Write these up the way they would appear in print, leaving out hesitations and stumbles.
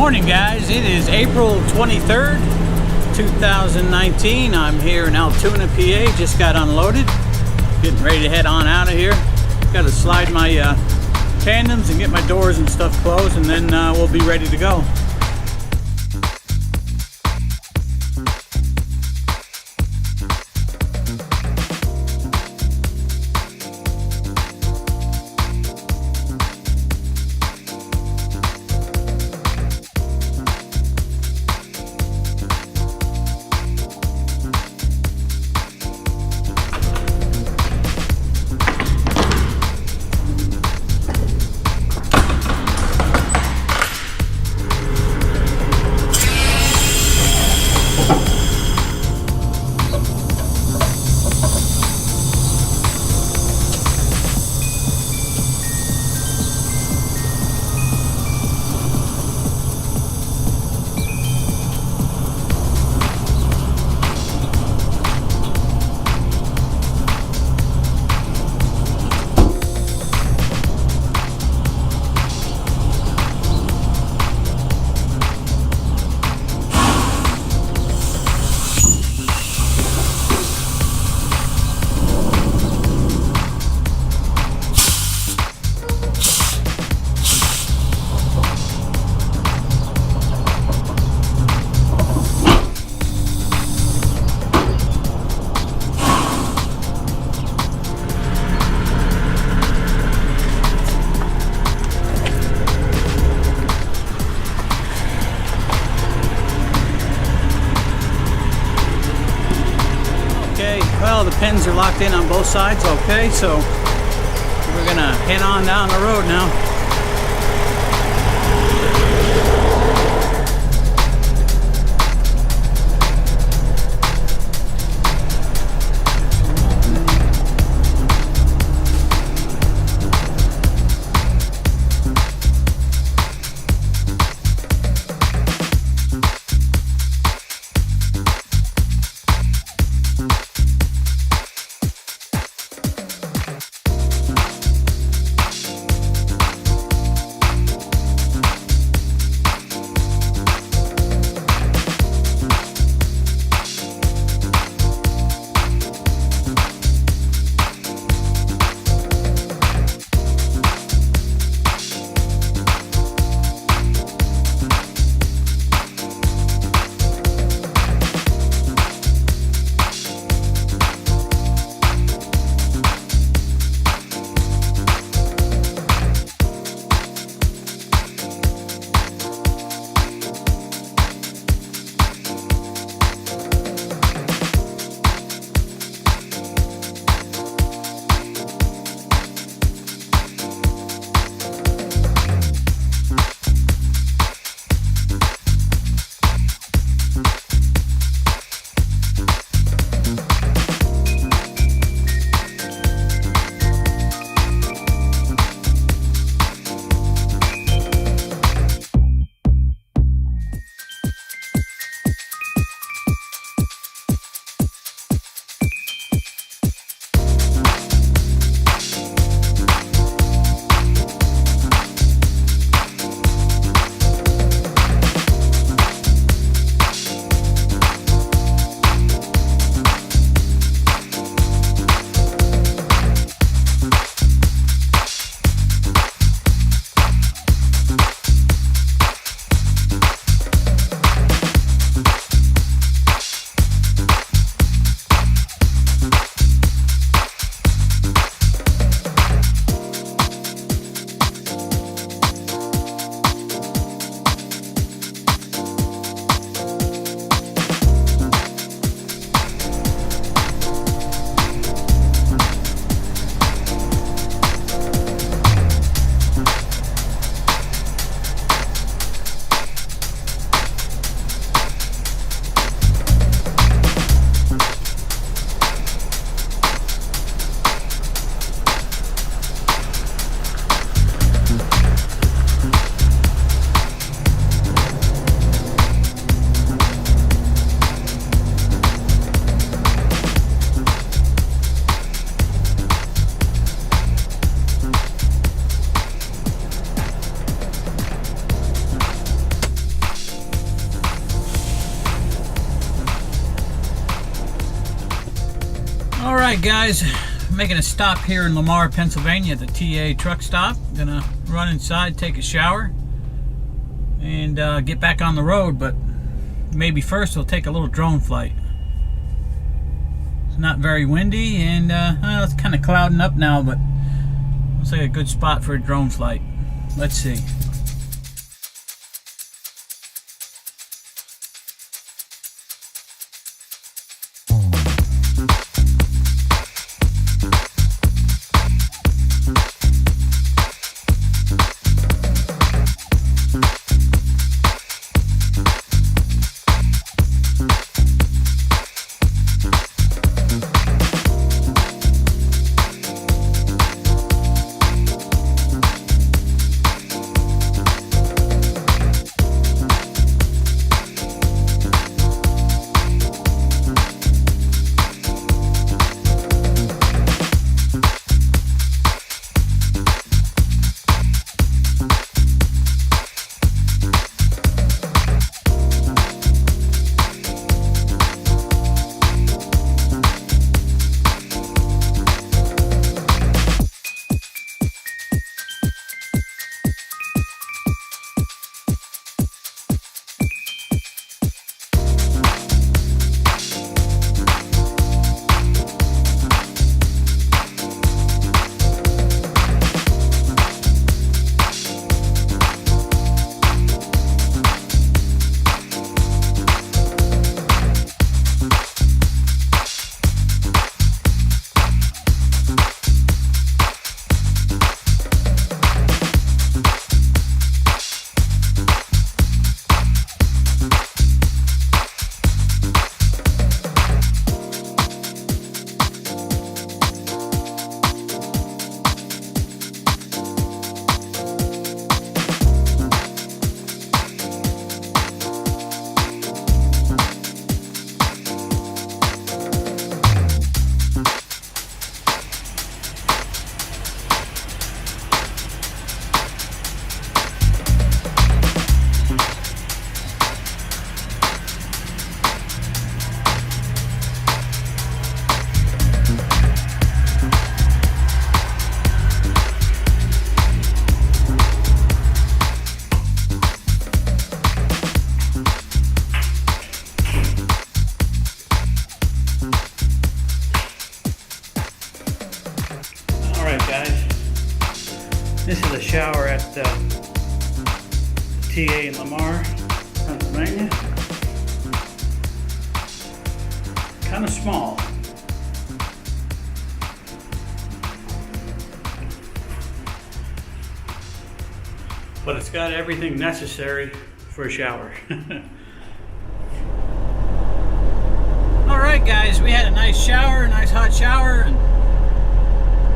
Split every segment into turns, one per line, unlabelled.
morning, guys. It is April 23rd, 2019. I'm here in Altoona, PA. Just got unloaded. Getting ready to head on out of here. Got to slide my tandems and get my doors and stuff closed, and then we'll be ready to go. Well, the pins are locked in on both sides, okay, so we're gonna head on down the road now. Alright guys, making a stop here in Lamar, Pennsylvania at the TA truck stop. Gonna run inside, take a shower, and get back on the road, but maybe first we'll take a little drone flight. It's not very windy, and well, it's kind of clouding up now, but looks like a good spot for a drone flight. Let's see. This is a shower at TA in Lamar, Pennsylvania. Kind of small. But it's got everything necessary for a shower. Alright guys, we had a nice shower, a nice hot shower, and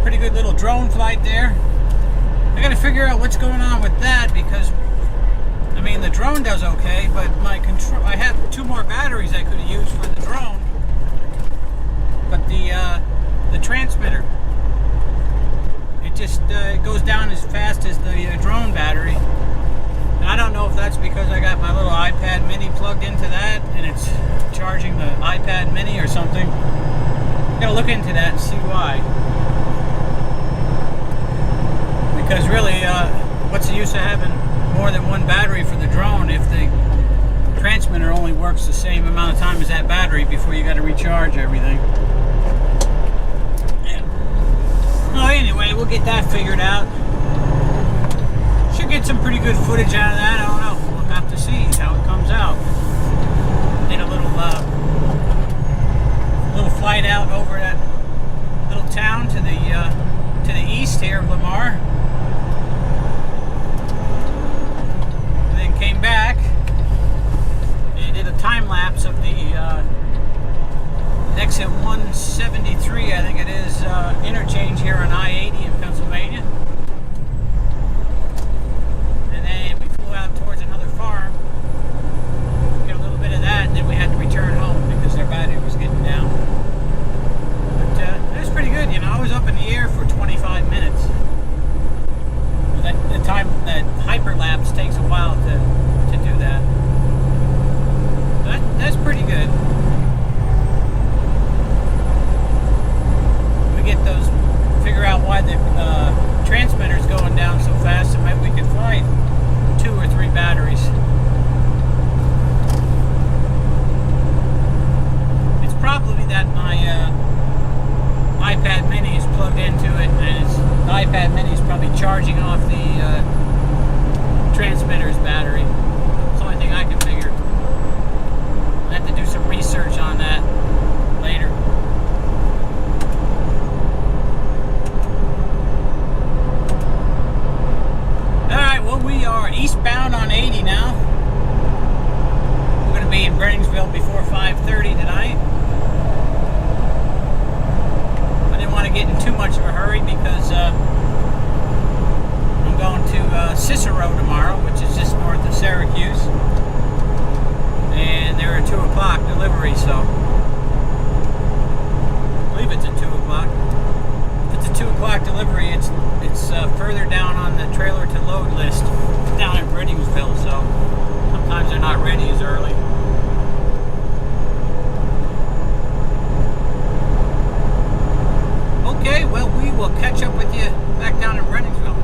pretty good little drone flight there. I gotta figure out what's going on with that, because I mean the drone does okay, but my control, I have 2 more batteries I could have used for the drone, but the transmitter, it just it goes down as fast as the drone battery. And I don't know if that's because I got my little iPad mini plugged into that and it's charging the iPad mini or something. Gotta look into that and see why. Because really, what's the use of having more than one battery for the drone if the transmitter only works the same amount of time as that battery before you got to recharge everything? And, well, anyway, we'll get that figured out. Should get some pretty good footage out of that. I don't know. We'll have to see how it comes out. Did a little flight out over that little town to the east here of Lamar. Came back and did a time lapse of the exit 173, I think it is, interchange here on I-80 in Pennsylvania. And then we flew out towards another farm, get a little bit of that, and then we had to return home because their battery was getting down. But it was pretty good, you know. I was up in the air for 25 minutes. eastbound on 80 now. We're going to be in Brenningsville before 5:30 tonight. I didn't want to get in too much of a hurry because I'm going to Cicero tomorrow, which is just north of Syracuse. And they're a 2 o'clock delivery, so I believe it's a 2 o'clock. If it's a 2 o'clock delivery, it's further down on the trailer to load list down in Brenningsville, so sometimes they're not ready as early. Okay, well, we will catch up with you back down in Brenningsville.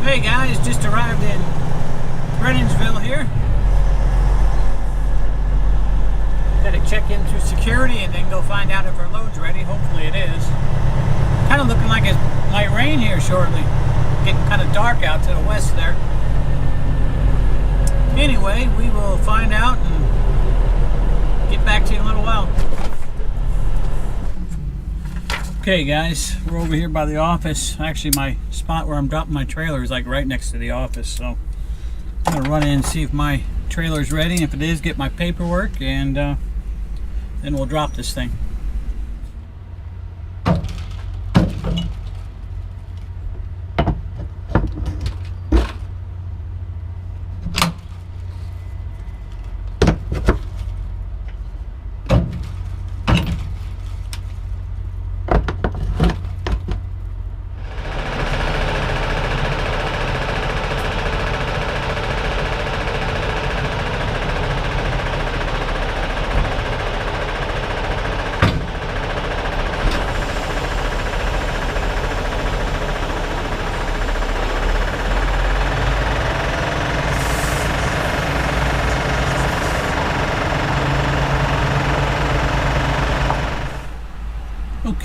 Hey guys, just arrived in Brenningsville here. Got to check in through security and then go find out if our load's ready. Hopefully it is. Kind of looking like it might rain here shortly. Getting kind of dark out to the west there. Anyway, we will find out and get back to you in a little while. Okay guys, we're over here by the office. Actually, my spot where I'm dropping my trailer is like right next to the office, so I'm gonna run in and see if my trailer's ready. If it is, get my paperwork, and then we'll drop this thing.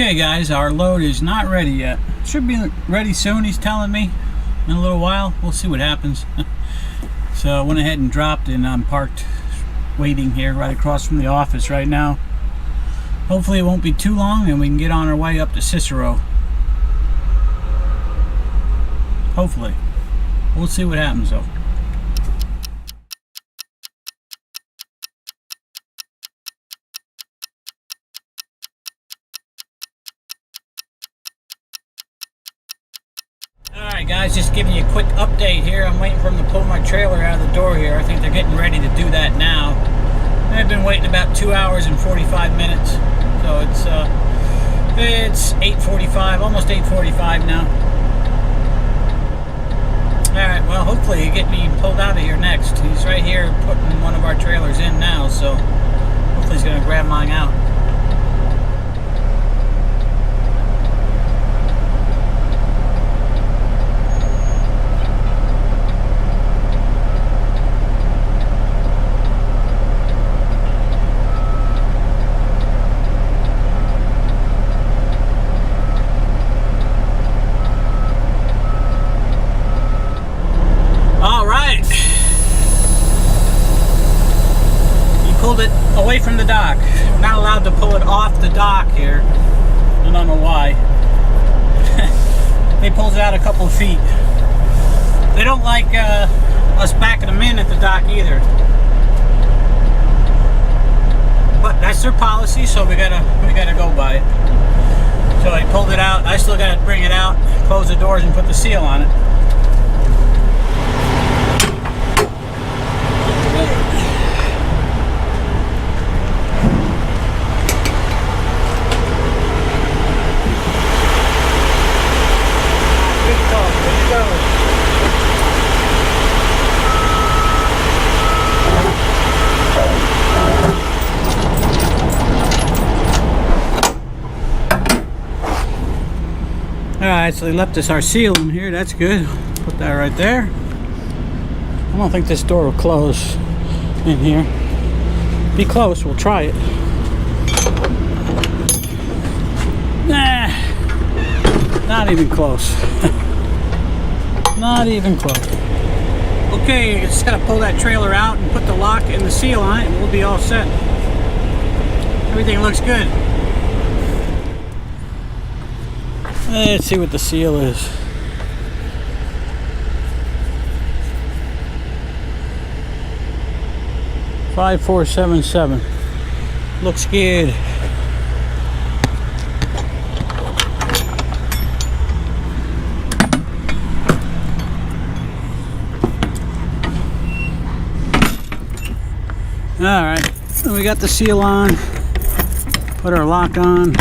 Okay guys, our load is not ready yet. Should be ready soon, he's telling me, in a little while. We'll see what happens. So I went ahead and dropped, and I'm parked waiting here right across from the office right now. Hopefully it won't be too long and we can get on our way up to Cicero. Hopefully. We'll see what happens though. Alright guys, just giving you a quick update here. I'm waiting for them to pull my trailer out of the door here. I think they're getting ready to do that now. I've been waiting about 2 hours and 45 minutes. So it's 8:45, almost 8:45 now. Alright, well hopefully he'll get me pulled out of here next. He's right here putting one of our trailers in now, so hopefully he's going to grab mine out. Pulled it away from the dock. We're not allowed to pull it off the dock here. I don't know why. They pulled it out a couple of feet. They don't like us backing them in at the dock either. But that's their policy, so we gotta go by it. So they pulled it out. I still gotta bring it out, close the doors, and put the seal on it. Alright, so they left us our seal in here. That's good. Put that right there. I don't think this door will close in here. Be close, we'll try it. Nah, not even close. Not even close. Okay, just gotta pull that trailer out and put the lock and the seal on it, and we'll be all set. Everything looks good. Let's see what the seal is. 5477. Looks good. Alright, so we got the seal on. Put our lock on.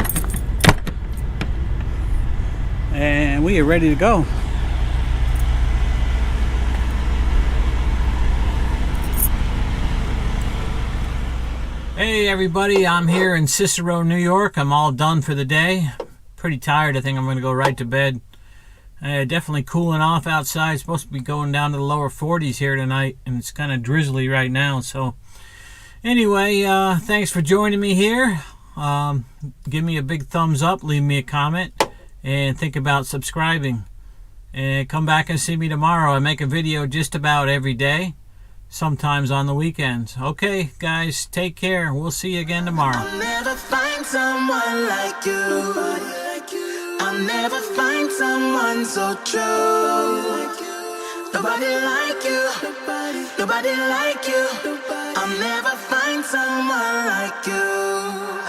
And we are ready to go. Hey everybody, I'm here in Cicero, New York. I'm all done for the day. Pretty tired. I think I'm going to go right to bed. Definitely cooling off outside. It's supposed to be going down to the lower 40s here tonight, and it's kind of drizzly right now. So anyway, thanks for joining me here. Give me a big thumbs up, leave me a comment, and think about subscribing. And come back and see me tomorrow. I make a video just about every day, sometimes on the weekends. Okay guys, take care. We'll see you again tomorrow. I'll never find someone like you. I'll never find someone so true. Nobody like you. Nobody like you. I'll never find someone like you.